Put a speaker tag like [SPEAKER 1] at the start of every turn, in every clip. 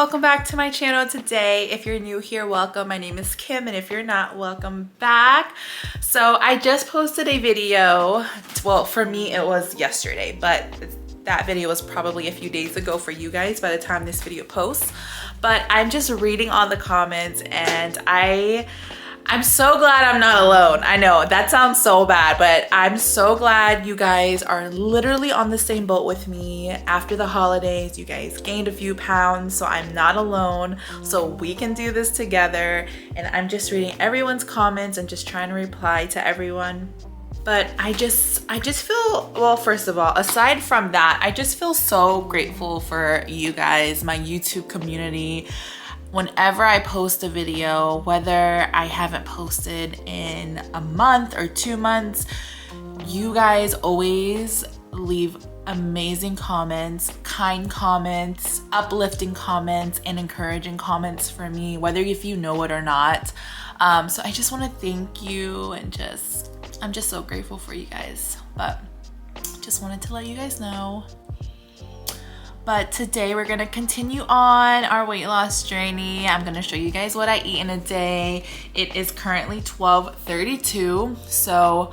[SPEAKER 1] welcome back to my channel today. If you're new here, welcome. My name is Kim, and if you're not, welcome back. So I just posted a video. Well, for me it was yesterday, but that video was probably a few days ago for you guys by the time this video posts. But I'm just reading all the comments, and I'm so glad I'm not alone. I know that sounds so bad, but I'm so glad you guys are literally on the same boat with me. After the holidays, you guys gained a few pounds, so I'm not alone. So we can do this together. And I'm just reading everyone's comments and just trying to reply to everyone. But I just feel, well, first of all, aside from that, I just feel so grateful for you guys, my YouTube community. Whenever I post a video, whether I haven't posted in a month or 2 months, you guys always leave amazing comments, kind comments, uplifting comments, and encouraging comments for me, whether if you know it or not. So I just want to thank you, and I'm just so grateful for you guys. But just wanted to let you guys know. But today we're gonna continue on our weight loss journey. I'm gonna show you guys what I eat in a day. It is currently 12:32, so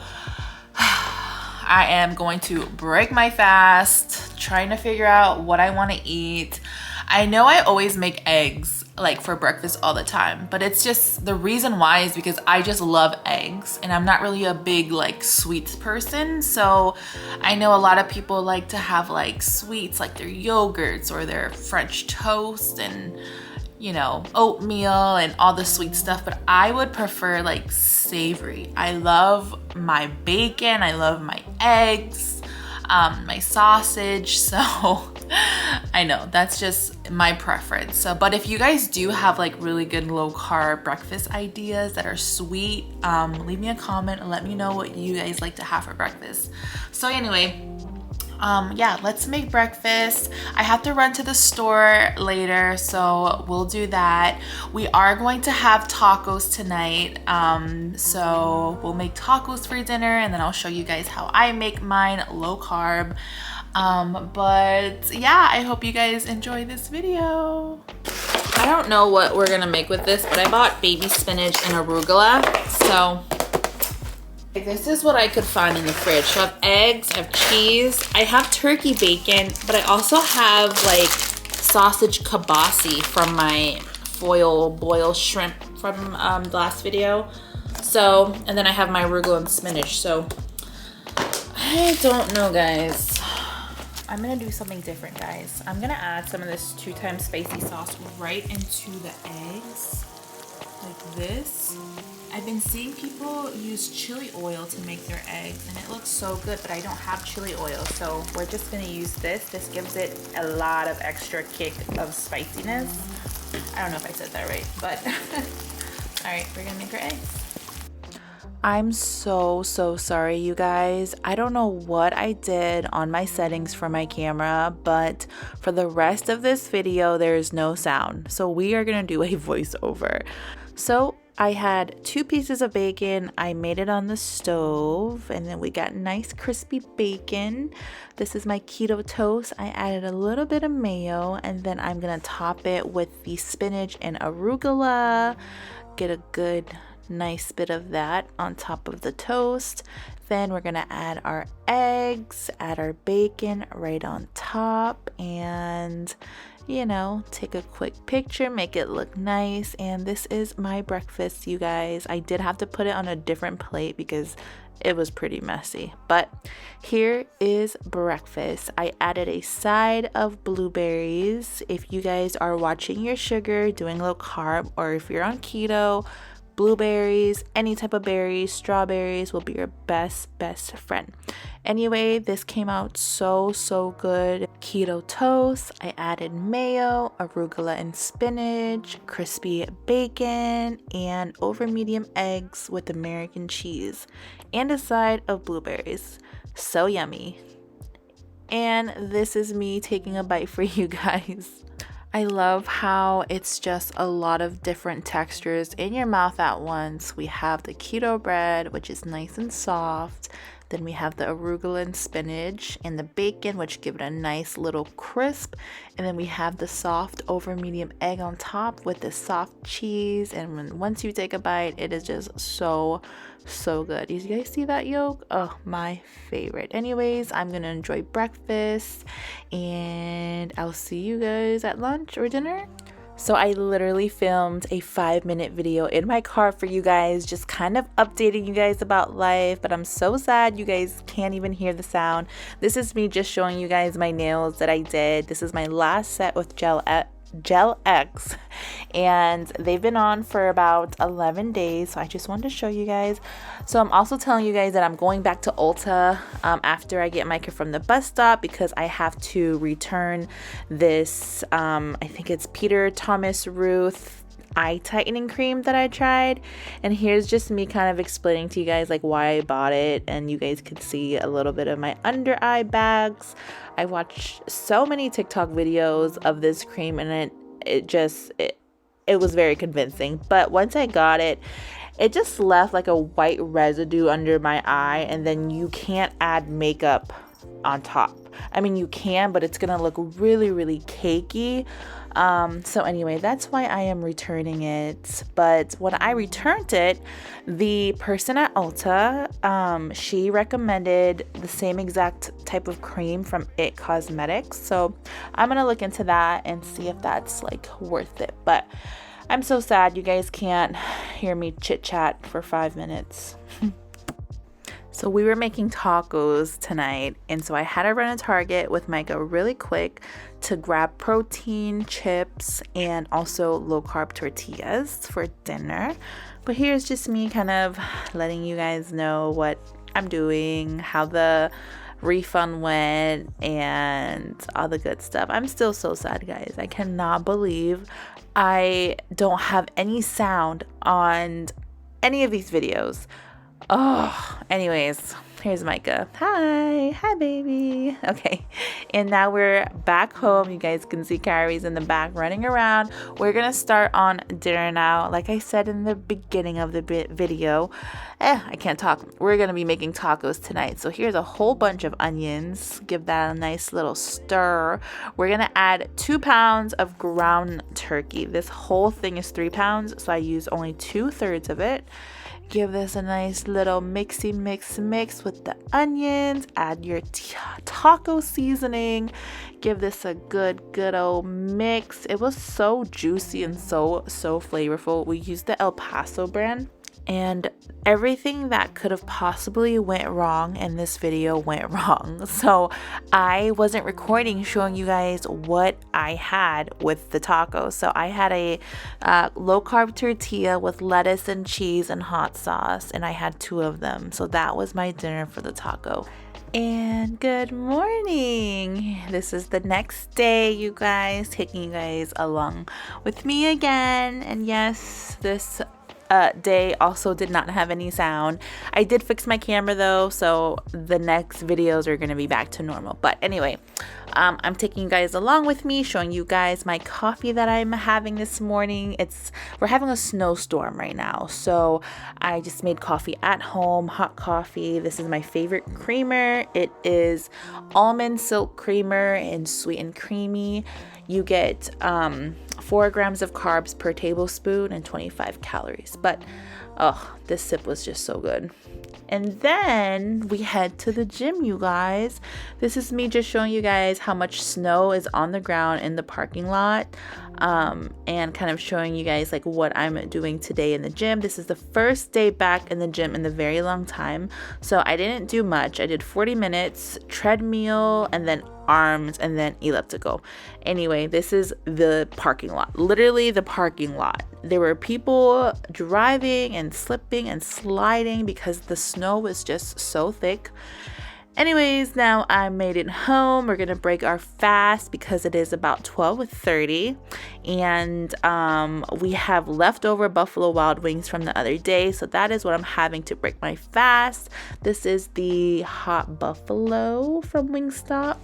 [SPEAKER 1] I am going to break my fast, trying to figure out what I wanna eat. I know I always make eggs like for breakfast all the time, but it's just, the reason why is because I just love eggs, and I'm not really a big like sweets person. So I know a lot of people like to have like sweets, like their yogurts or their French toast and, you know, oatmeal and all the sweet stuff, but I would prefer like savory. I love my bacon, I love my eggs, my sausage. So I know that's just my preference. So, but if you guys do have like really good low carb breakfast ideas that are sweet, leave me a comment and let me know what you guys like to have for breakfast. So anyway, yeah, let's make breakfast. I have to run to the store later, so we'll do that. We are going to have tacos tonight, so we'll make tacos for dinner, and then I'll show you guys how I make mine low carb. But yeah, I hope you guys enjoy this video. I don't know what we're gonna make with this, but I bought baby spinach and arugula. So this is what I could find in the fridge. So I have eggs, I have cheese, I have turkey bacon, but I also have like sausage kibasi from my foil boil shrimp from the last video. So, and then I have my arugula and spinach. So I don't know, guys. I'm gonna do something different, guys. I'm gonna add some of this 2x spicy sauce right into the eggs, like this. I've been seeing people use chili oil to make their eggs, and it looks so good, but I don't have chili oil, so we're just gonna use this. This gives it a lot of extra kick of spiciness. I don't know if I said that right, but all right, we're gonna make our eggs. I'm so sorry, you guys. I don't know what I did on my settings for my camera, but for the rest of this video, there is no sound. So we are gonna do a voiceover. So I had 2 pieces of bacon. I made it on the stove, and then we got nice crispy bacon. This is my keto toast. I added a little bit of mayo, and then I'm gonna top it with the spinach and arugula. Get a good nice bit of that on top of the toast. Then we're gonna add our eggs, add our bacon right on top, and you know, take a quick picture, make it look nice. And this is my breakfast, you guys. I did have to put it on a different plate because it was pretty messy, but here is breakfast. I added a side of blueberries. If you guys are watching your sugar, doing low carb, or if you're on keto, blueberries, any type of berries, strawberries will be your best friend. Anyway, this came out so good. Keto toast. I added mayo, arugula and spinach, crispy bacon, and over medium eggs with American cheese, and a side of blueberries. So yummy. And this is me taking a bite for you guys. I love how it's just a lot of different textures in your mouth at once. We have the keto bread, which is nice and soft. Then we have the arugula and spinach and the bacon, which give it a nice little crisp. And then we have the soft over medium egg on top with the soft cheese. And once you take a bite, it is just so good. You guys see that yolk? Oh, my favorite. Anyways, I'm gonna enjoy breakfast and I'll see you guys at lunch or dinner. So I literally filmed a 5-minute video in my car for you guys, just kind of updating you guys about life, but I'm so sad you guys can't even hear the sound. This is me just showing you guys my nails that I did. This is my last set with Gel X, and they've been on for about 11 days, so I just wanted to show you guys. So I'm also telling you guys that I'm going back to Ulta after I get Micah from the bus stop, because I have to return this I think it's Peter Thomas Ruth eye tightening cream that I tried. And here's just me kind of explaining to you guys like why I bought it, and you guys could see a little bit of my under eye bags. I watched so many TikTok videos of this cream, and it was very convincing. But once I got it, it just left like a white residue under my eye, and then you can't add makeup on top. I mean, you can, but it's gonna look really cakey. So anyway, that's why I am returning it. But when I returned it, the person at Ulta, she recommended the same exact type of cream from It Cosmetics. So I'm gonna look into that and see if that's like worth it. But I'm so sad you guys can't hear me chit chat for 5 minutes. So we were making tacos tonight, and so I had to run to Target with Micah really quick to grab protein, chips, and also low-carb tortillas for dinner. But here's just me kind of letting you guys know what I'm doing, how the refund went, and all the good stuff. I'm still so sad, guys. I cannot believe I don't have any sound on any of these videos. Oh, anyways, here's Micah. Hi baby. Okay, and now we're back home. You guys can see Carrie's in the back running around. We're gonna start on dinner now. Like I said in the beginning of the video, I can't talk. We're gonna be making tacos tonight. So here's a whole bunch of onions. Give that a nice little stir. We're gonna add 2 pounds of ground turkey. This whole thing is 3 pounds, so I use only 2/3 of it. Give this a nice little mix with the onions. Add your taco seasoning. Give this a good old mix. It was so juicy and so flavorful. We used the El Paso brand, and everything that could have possibly went wrong in this video went wrong. So I wasn't recording showing you guys what I had with the tacos. So I had a low carb tortilla with lettuce and cheese and hot sauce, and I had 2 of them. So that was my dinner for the taco. And good morning. This is the next day, you guys, taking you guys along with me again. And yes, this day also did not have any sound. I did fix my camera though, so the next videos are going to be back to normal. But anyway, I'm taking you guys along with me, showing you guys my coffee that I'm having this morning. We're having a snowstorm right now, so I just made coffee at home, hot coffee. This is my favorite creamer. It is almond silk creamer and sweet and creamy. You get 4 grams of carbs per tablespoon and 25 calories. But oh, this sip was just so good. And then we head to the gym, you guys. This is me just showing you guys how much snow is on the ground in the parking lot, and kind of showing you guys like what I'm doing today in the gym. This is the first day back in the gym in a very long time, so I didn't do much. I did 40 minutes treadmill and then arms and then elliptical. Anyway, this is the parking lot, literally the parking lot. There were people driving and slipping and sliding because the snow was just so thick. Anyways, now I made it home. We're gonna break our fast because it is about 12:30, and we have leftover Buffalo Wild Wings from the other day, so that is what I'm having to break my fast. This is the hot buffalo from Wingstop.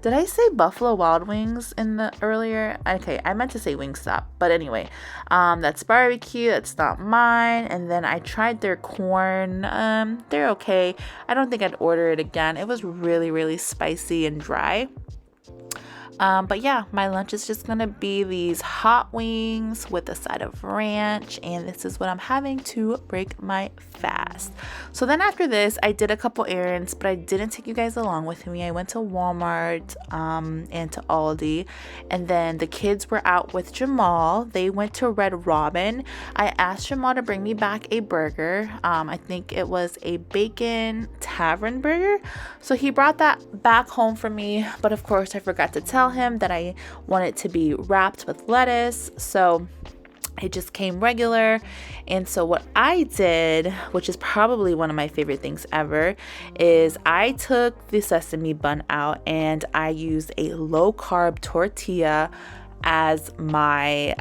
[SPEAKER 1] Did I say Buffalo Wild Wings in the earlier? Okay, I meant to say Wingstop. But anyway, that's barbecue. That's not mine. And then I tried their corn. They're okay. I don't think I'd order it again. It was really, really spicy and dry. But yeah, my lunch is just gonna be these hot wings with a side of ranch, and this is what I'm having to break my fast. So then after this, I did a couple errands, but I didn't take you guys along with me. I went to Walmart and to Aldi, and then the kids were out with Jamal. They went to Red Robin. I asked Jamal to bring me back a burger. I think it was a bacon tavern burger. So he brought that back home for me, but of course I forgot to tell him that I want it to be wrapped with lettuce, so it just came regular. And so what I did, which is probably one of my favorite things ever, is I took the sesame bun out and I used a low carb tortilla as my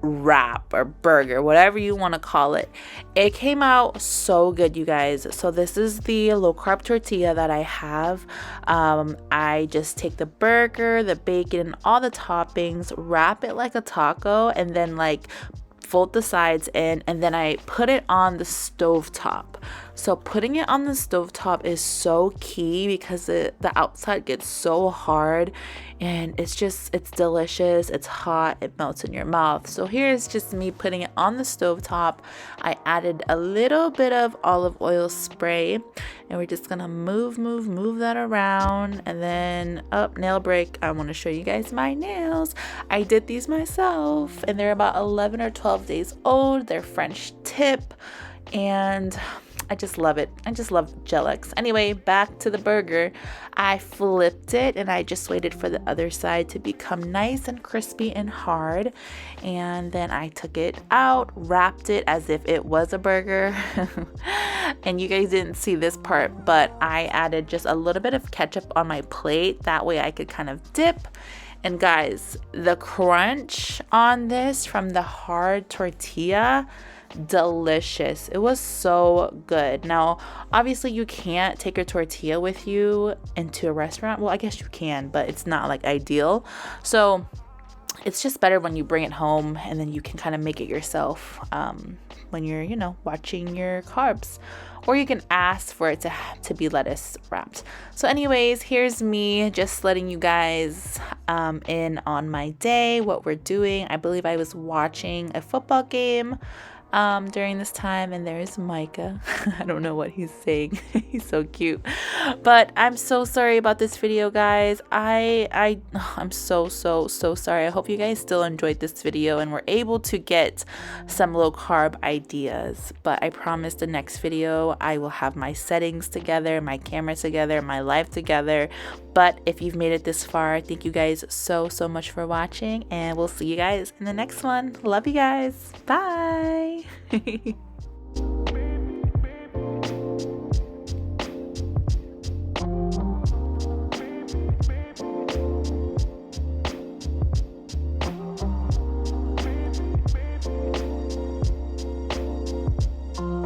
[SPEAKER 1] wrap or burger, whatever you want to call it. It came out so good, you guys. So this is the low carb tortilla that I have. I just take the burger, the bacon, and all the toppings, wrap it like a taco, and then fold the sides in, and then I put it on the stovetop. So putting it on the stovetop is so key because the outside gets so hard, and it's delicious. It's hot. It melts in your mouth. So here's just me putting it on the stovetop. I added a little bit of olive oil spray, and we're just gonna move that around. And then nail break. I want to show you guys my nails. I did these myself, and they're about 11 or 12 days old. They're French tip, and I just love it. I just love Gel-X. Anyway, back to the burger. I flipped it and I just waited for the other side to become nice and crispy and hard. And then I took it out, wrapped it as if it was a burger. And you guys didn't see this part, but I added just a little bit of ketchup on my plate. That way I could kind of dip. And guys, the crunch on this from the hard tortilla, delicious. It was so good. Now, obviously you can't take your tortilla with you into a restaurant. Well, I guess you can, but it's not ideal. So it's just better when you bring it home and then you can kind of make it yourself when you're, watching your carbs. Or you can ask for it to be lettuce wrapped. So anyways, here's me just letting you guys in on my day, what we're doing. I believe I was watching a football game during this time, and there's Micah. I don't know what he's saying. He's so cute. But I'm so sorry about this video, guys. I'm so sorry. I hope you guys still enjoyed this video and were able to get some low carb ideas. But I promise the next video I will have my settings together, my camera together, my life together. But if you've made it this far, thank you guys so much for watching, and we'll see you guys in the next one. Love you guys. Bye.